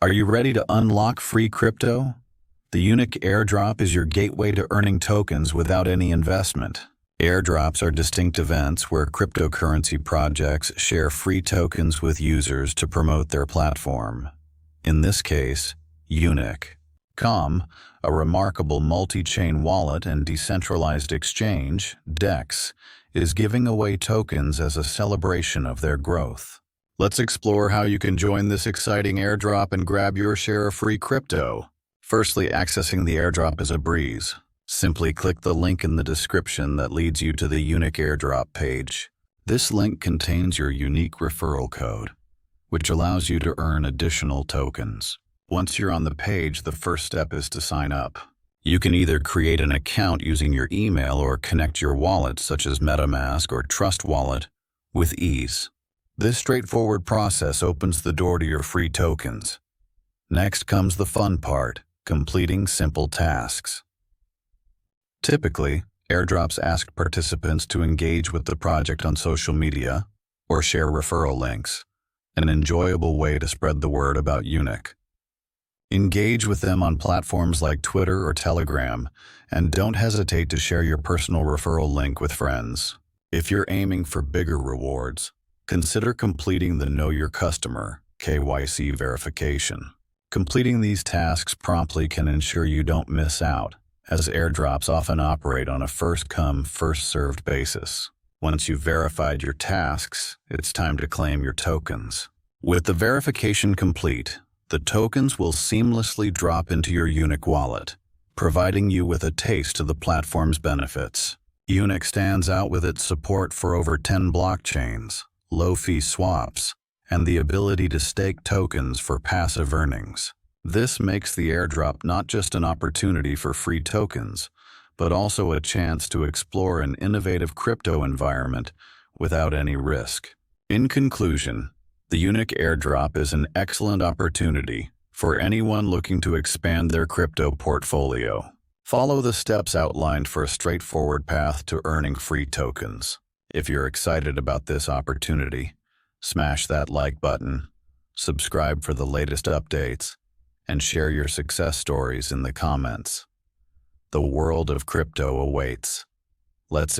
Are you ready to unlock free crypto? The Unich Airdrop is your gateway to earning tokens without any investment. Airdrops are distinct events where cryptocurrency projects share free tokens with users to promote their platform. In this case, Unich.com, a remarkable multi-chain wallet and decentralized exchange, DEX, is giving away tokens as a celebration of their growth. Let's explore how you can join this exciting airdrop and grab your share of free crypto. Firstly, accessing the airdrop is a breeze. Simply click the link in the description that leads you to the Unich Airdrop page. This link contains your unique referral code, which allows you to earn additional tokens. Once you're on the page, the first step is to sign up. You can either create an account using your email or connect your wallet, such as MetaMask or Trust Wallet, with ease. This straightforward process opens the door to your free tokens. Next comes the fun part, completing simple tasks. Typically, airdrops ask participants to engage with the project on social media or share referral links, an enjoyable way to spread the word about Unich. Engage with them on platforms like Twitter or Telegram, and don't hesitate to share your personal referral link with friends. If you're aiming for bigger rewards, consider completing the Know Your Customer (KYC) verification. Completing these tasks promptly can ensure you don't miss out, as airdrops often operate on a first-come, first-served basis. Once you've verified your tasks, it's time to claim your tokens. With the verification complete, the tokens will seamlessly drop into your Unich wallet, providing you with a taste of the platform's benefits. Unich stands out with its support for over 10 blockchains, low-fee swaps, and the ability to stake tokens for passive earnings. This makes the airdrop not just an opportunity for free tokens, but also a chance to explore an innovative crypto environment without any risk. In conclusion, the Unich Airdrop is an excellent opportunity for anyone looking to expand their crypto portfolio. Follow the steps outlined for a straightforward path to earning free tokens. If you're excited about this opportunity, smash that like button, subscribe for the latest updates, and share your success stories in the comments. The world of crypto awaits. Let's